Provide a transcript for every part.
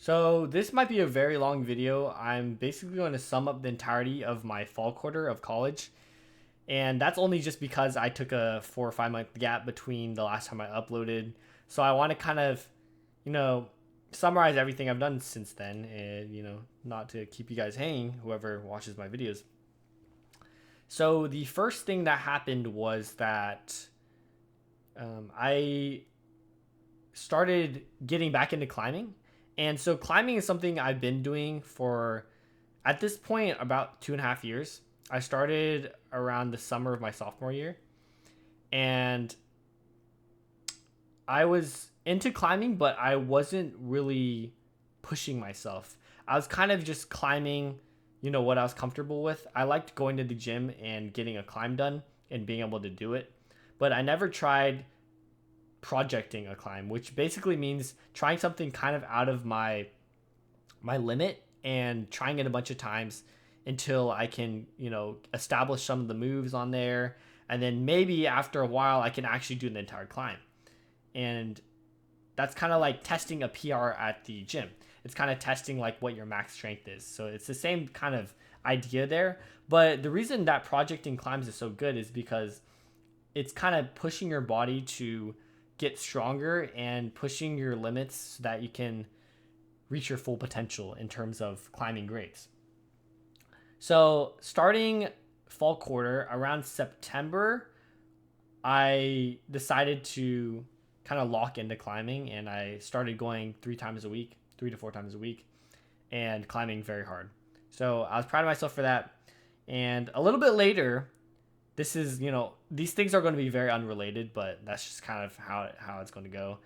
So this might be a very long video. I'm basically going to sum up the entirety of my fall quarter of college. And that's only just because I took a 4 or 5 month gap between the last time I uploaded. So I want to kind of, you know, summarize everything I've done since then and, not to keep you guys hanging, whoever watches my videos. So the first thing that happened was that I started getting back into climbing. And so climbing is something I've been doing for, at this point, about 2.5 years. I started around the summer of my sophomore year. And I was into climbing, but I wasn't really pushing myself. I was kind of just climbing, what I was comfortable with. I liked going to the gym and getting a climb done and being able to do it. But I never tried projecting a climb, which basically means trying something kind of out of my limit and trying it a bunch of times until I can, establish some of the moves on there. And then maybe after a while, I can actually do the entire climb. And that's kind of like testing a PR at the gym. It's kind of testing like what your max strength is. So it's the same kind of idea there. But the reason that projecting climbs is so good is because it's kind of pushing your body to get stronger and pushing your limits so that you can reach your full potential in terms of climbing grades. So, starting fall quarter around September, I decided to kind of lock into climbing and I started going 3 times a week, 3 to 4 times a week, and climbing very hard. So, I was proud of myself for that. And a little bit later, this is, these things are going to be very unrelated, but that's just kind of how it's going to go.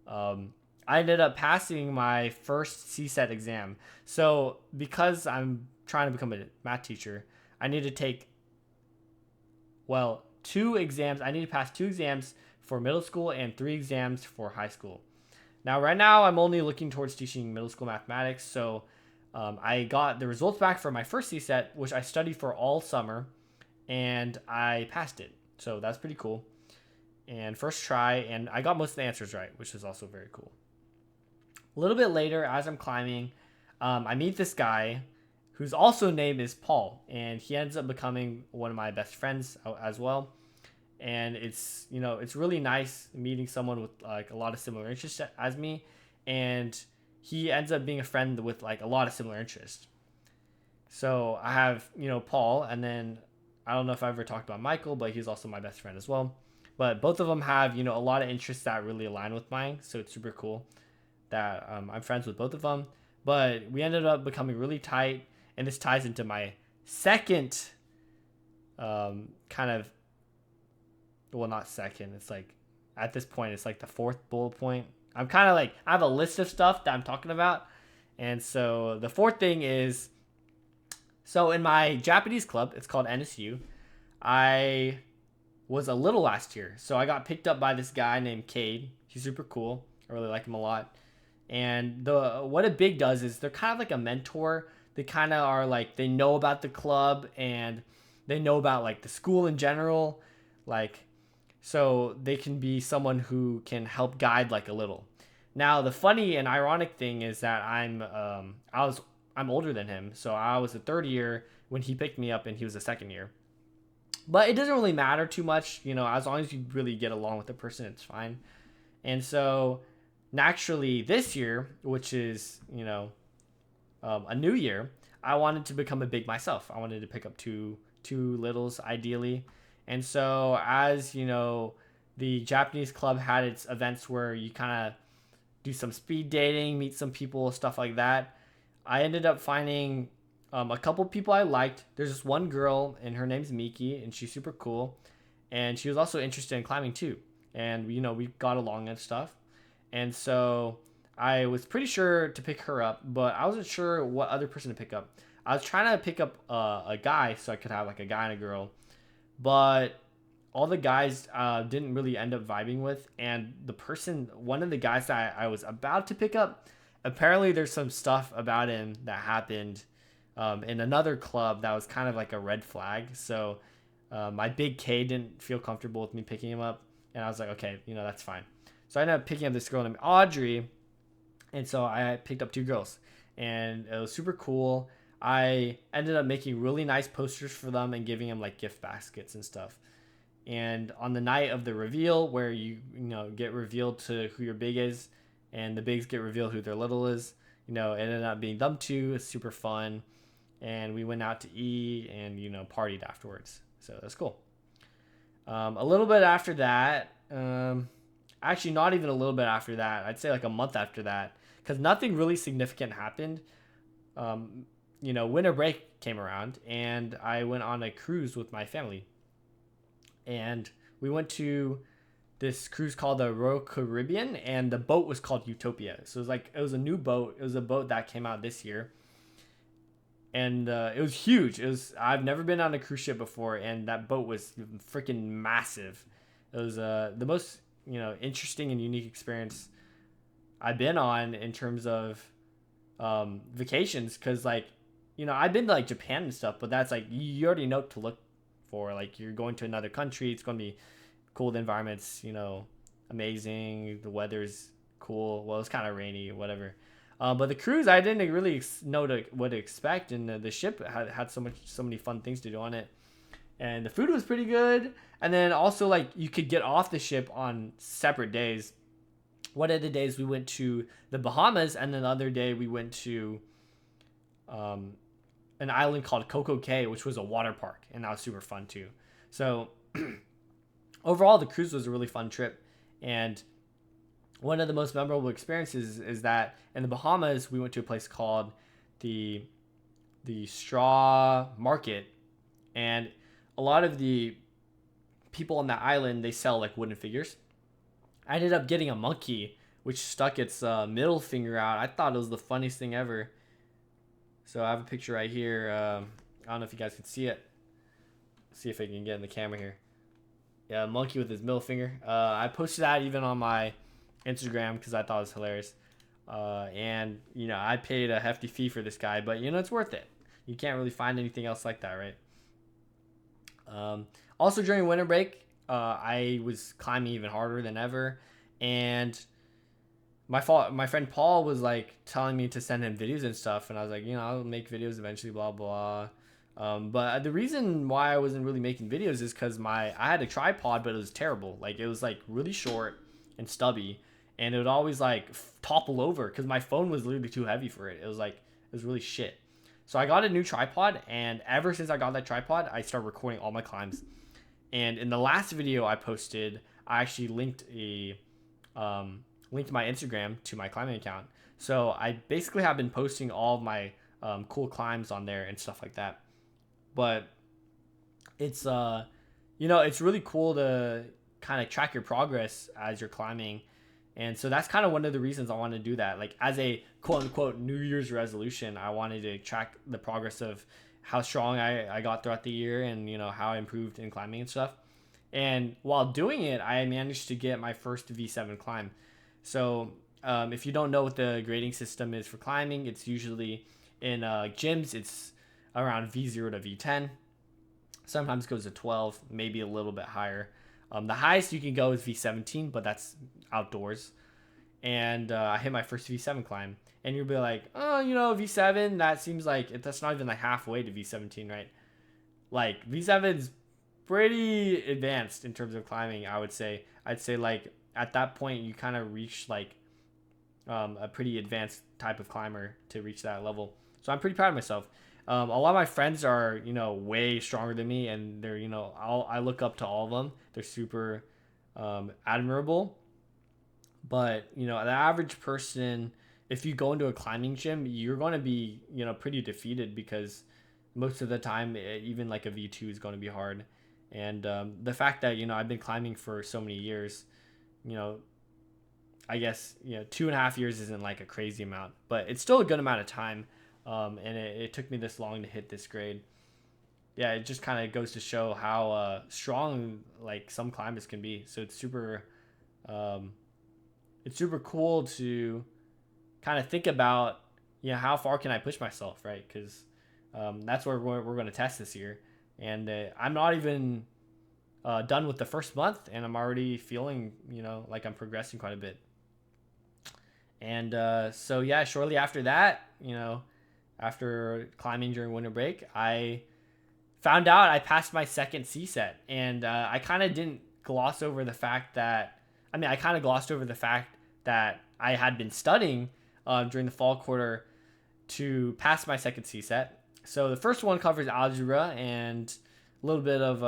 I ended up passing my first CSET exam. So because I'm trying to become a math teacher, I need to take, well, 2 exams. I need to pass 2 exams for middle school and 3 exams for high school. Now, right now, I'm only looking towards teaching middle school mathematics. So I got the results back for my first CSET, which I studied for all summer, and I passed it. So that's pretty cool. And first try, and I got most of the answers right, which is also very cool. A little bit later, as I'm climbing, I meet this guy whose also name is Paul, and he ends up becoming one of my best friends as well. And it's really nice meeting someone with like a lot of similar interests as me, and he ends up being a friend with like a lot of similar interests. So I have Paul, and then I don't know if I ever talked about Michael, but he's also my best friend as well. But both of them have a lot of interests that really align with mine, so it's super cool that I'm friends with both of them. But we ended up becoming really tight, and this ties into my second kind of, well, not second. It's like at this point, it's like the fourth bullet point. I'm kind of like, I have a list of stuff that I'm talking about. And so the fourth thing is, so in my Japanese club, it's called NSU. I was a little last year. So I got picked up by this guy named Cade. He's super cool. I really like him a lot. And the what a big does is they're kind of like a mentor. They kind of are like, they know about the club and they know about like the school in general. Like, so they can be someone who can help guide like a little. Now the funny and ironic thing is that I'm older than him, so I was a third year when he picked me up and he was a second year. But it doesn't really matter too much, as long as you really get along with the person, it's fine. And so naturally this year, which is a new year, I wanted to become a big myself. I wanted to pick up two littles ideally. And so as the Japanese club had its events where you kind of do some speed dating, meet some people, stuff like that. I ended up finding a couple people I liked. There's this one girl, and her name's Miki, and she's super cool. And she was also interested in climbing too. And we got along and stuff. And so I was pretty sure to pick her up, but I wasn't sure what other person to pick up. I was trying to pick up a guy so I could have like a guy and a girl, but all the guys didn't really end up vibing with. And one of the guys that I was about to pick up, apparently there's some stuff about him that happened in another club that was kind of like a red flag. So my big K didn't feel comfortable with me picking him up, and I was like, okay, that's fine. So I ended up picking up this girl named Audrey, And so I picked up two girls, and it was super cool. I ended up making really nice posters for them and giving them like gift baskets and stuff. And on the night of the reveal, where you get revealed to who your big is, and the bigs get revealed who their little is, it ended up being them two. It's super fun, and we went out to eat and partied afterwards. So that's cool. A little bit after that, actually not even a little bit after that. I'd say like a month after that, because nothing really significant happened. Winter break came around, and I went on a cruise with my family, and we went to this cruise called the Royal Caribbean, and the boat was called Utopia. So it was a new boat. It was a boat that came out this year, and it was huge. I've never been on a cruise ship before, and that boat was freaking massive. It was the most interesting and unique experience I've been on in terms of vacations, because I've been to like Japan and stuff, but that's like you already know what to look for. Like you're going to another country, it's going to be cool. The environment's amazing. The weather's cool. Well, it's kind of rainy, whatever. But the cruise, I didn't really know what to expect, and the ship had so many fun things to do on it, and the food was pretty good. And then also like you could get off the ship on separate days. One of the days we went to the Bahamas, and then the other day we went to an island called Coco Cay, which was a water park, and that was super fun too. So overall, the cruise was a really fun trip, and one of the most memorable experiences is that in the Bahamas we went to a place called the Straw Market, and a lot of the people on that island, they sell like wooden figures. I ended up getting a monkey which stuck its middle finger out. I thought it was the funniest thing ever. So I have a picture right here. I don't know if you guys can see it. See if I can get in the camera here. Yeah, a monkey with his middle finger. I posted that even on my Instagram because I thought it was hilarious. And I paid a hefty fee for this guy, but it's worth it. You can't really find anything else like that, right? Also during winter break, I was climbing even harder than ever, and my friend Paul was like telling me to send him videos and stuff, and I was like, I'll make videos eventually, blah blah. But the reason why I wasn't really making videos is because I had a tripod, but it was terrible. Like it was like really short and stubby, and it would always like topple over because my phone was literally too heavy for it. It was really shit. So I got a new tripod, and ever since I got that tripod, I started recording all my climbs. And in the last video I posted, I actually linked my Instagram to my climbing account. So I basically have been posting all of my cool climbs on there and stuff like that. But it's it's really cool to kind of track your progress as you're climbing. And so that's kind of one of the reasons I wanted to do that. Like as a quote unquote New Year's resolution, I wanted to track the progress of how strong I got throughout the year, and how I improved in climbing and stuff. And while doing it, I managed to get my first V7 climb. So if you don't know what the grading system is for climbing, it's usually in gyms, it's around V0 to V10. Sometimes goes to 12, maybe a little bit higher. The highest you can go is V17, but that's outdoors. And I hit my first V7 climb. And you'll be like, oh, V7, that seems like that's not even like halfway to V17, right? Like V7's pretty advanced in terms of climbing, I would say. I'd say like at that point you kind of reach like a pretty advanced type of climber to reach that level. So I'm pretty proud of myself. A lot of my friends are way stronger than me, and they're I look up to all of them. They're super admirable. But the average person, if you go into a climbing gym, you're going to be pretty defeated, because most of the time even like a V2 is going to be hard. And the fact that I've been climbing for so many years, I guess 2.5 years isn't like a crazy amount, but it's still a good amount of time. And it took me this long to hit this grade. Yeah, it just kind of goes to show how strong like some climbers can be. So it's super cool to kind of think about how far can I push myself, right? Because that's where we're going to test this year. And I'm not even done with the first month, and I'm already feeling like I'm progressing quite a bit. And so yeah, shortly after that, after climbing during winter break, I found out I passed my second CSET, and I kind of didn't gloss over the fact that I kind of glossed over the fact that I had been studying during the fall quarter to pass my second CSET. So the first one covers algebra and a little bit of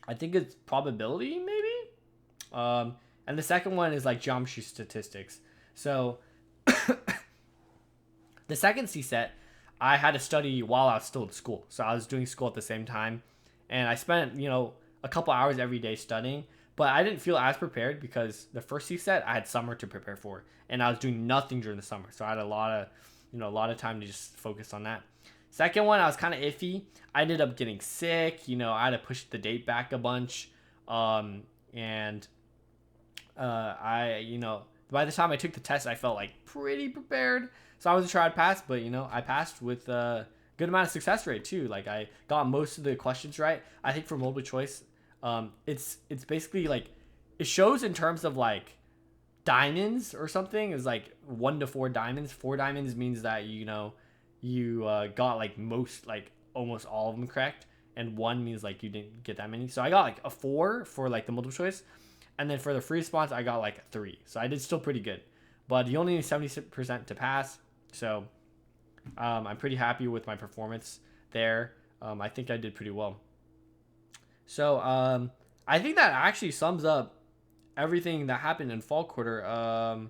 I think it's probability maybe, and the second one is like geometry statistics. So the second CSET, I had to study while I was still at school. So I was doing school at the same time. And I spent, a couple hours every day studying. But I didn't feel as prepared because the first CSET, I had summer to prepare for. And I was doing nothing during the summer. So I had a lot of time to just focus on that. Second one, I was kind of iffy. I ended up getting sick. I had to push the date back a bunch. And by the time I took the test, I felt like pretty prepared. So I wasn't sure I'd pass, but I passed with a good amount of success rate too. Like I got most of the questions right. I think for multiple choice, it's basically like it shows in terms of like diamonds or something is like 1 to 4 diamonds. 4 diamonds means that you got like most like almost all of them correct, and 1 means like you didn't get that many. So I got like a 4 for like the multiple choice, and then for the free response I got like a 3. So I did still pretty good, but you only need 70% to pass. So I'm pretty happy with my performance there. I think I did pretty well. So I think that actually sums up everything that happened in fall quarter.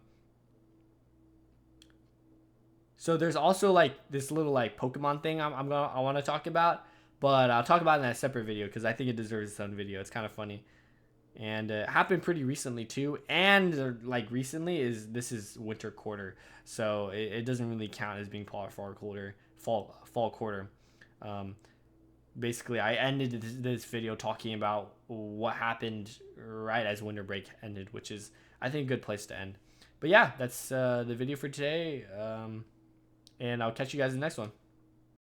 So there's also like this little like Pokemon thing I want to talk about, but I'll talk about it in a separate video because I think it deserves its own video. It's kind of funny, and it happened pretty recently too. And like recently is winter quarter, so it doesn't really count as being fall quarter. Um, Basically, I ended this video talking about what happened right as winter break ended, which is I think a good place to end. But yeah, that's the video for today. And I'll catch you guys in the next one.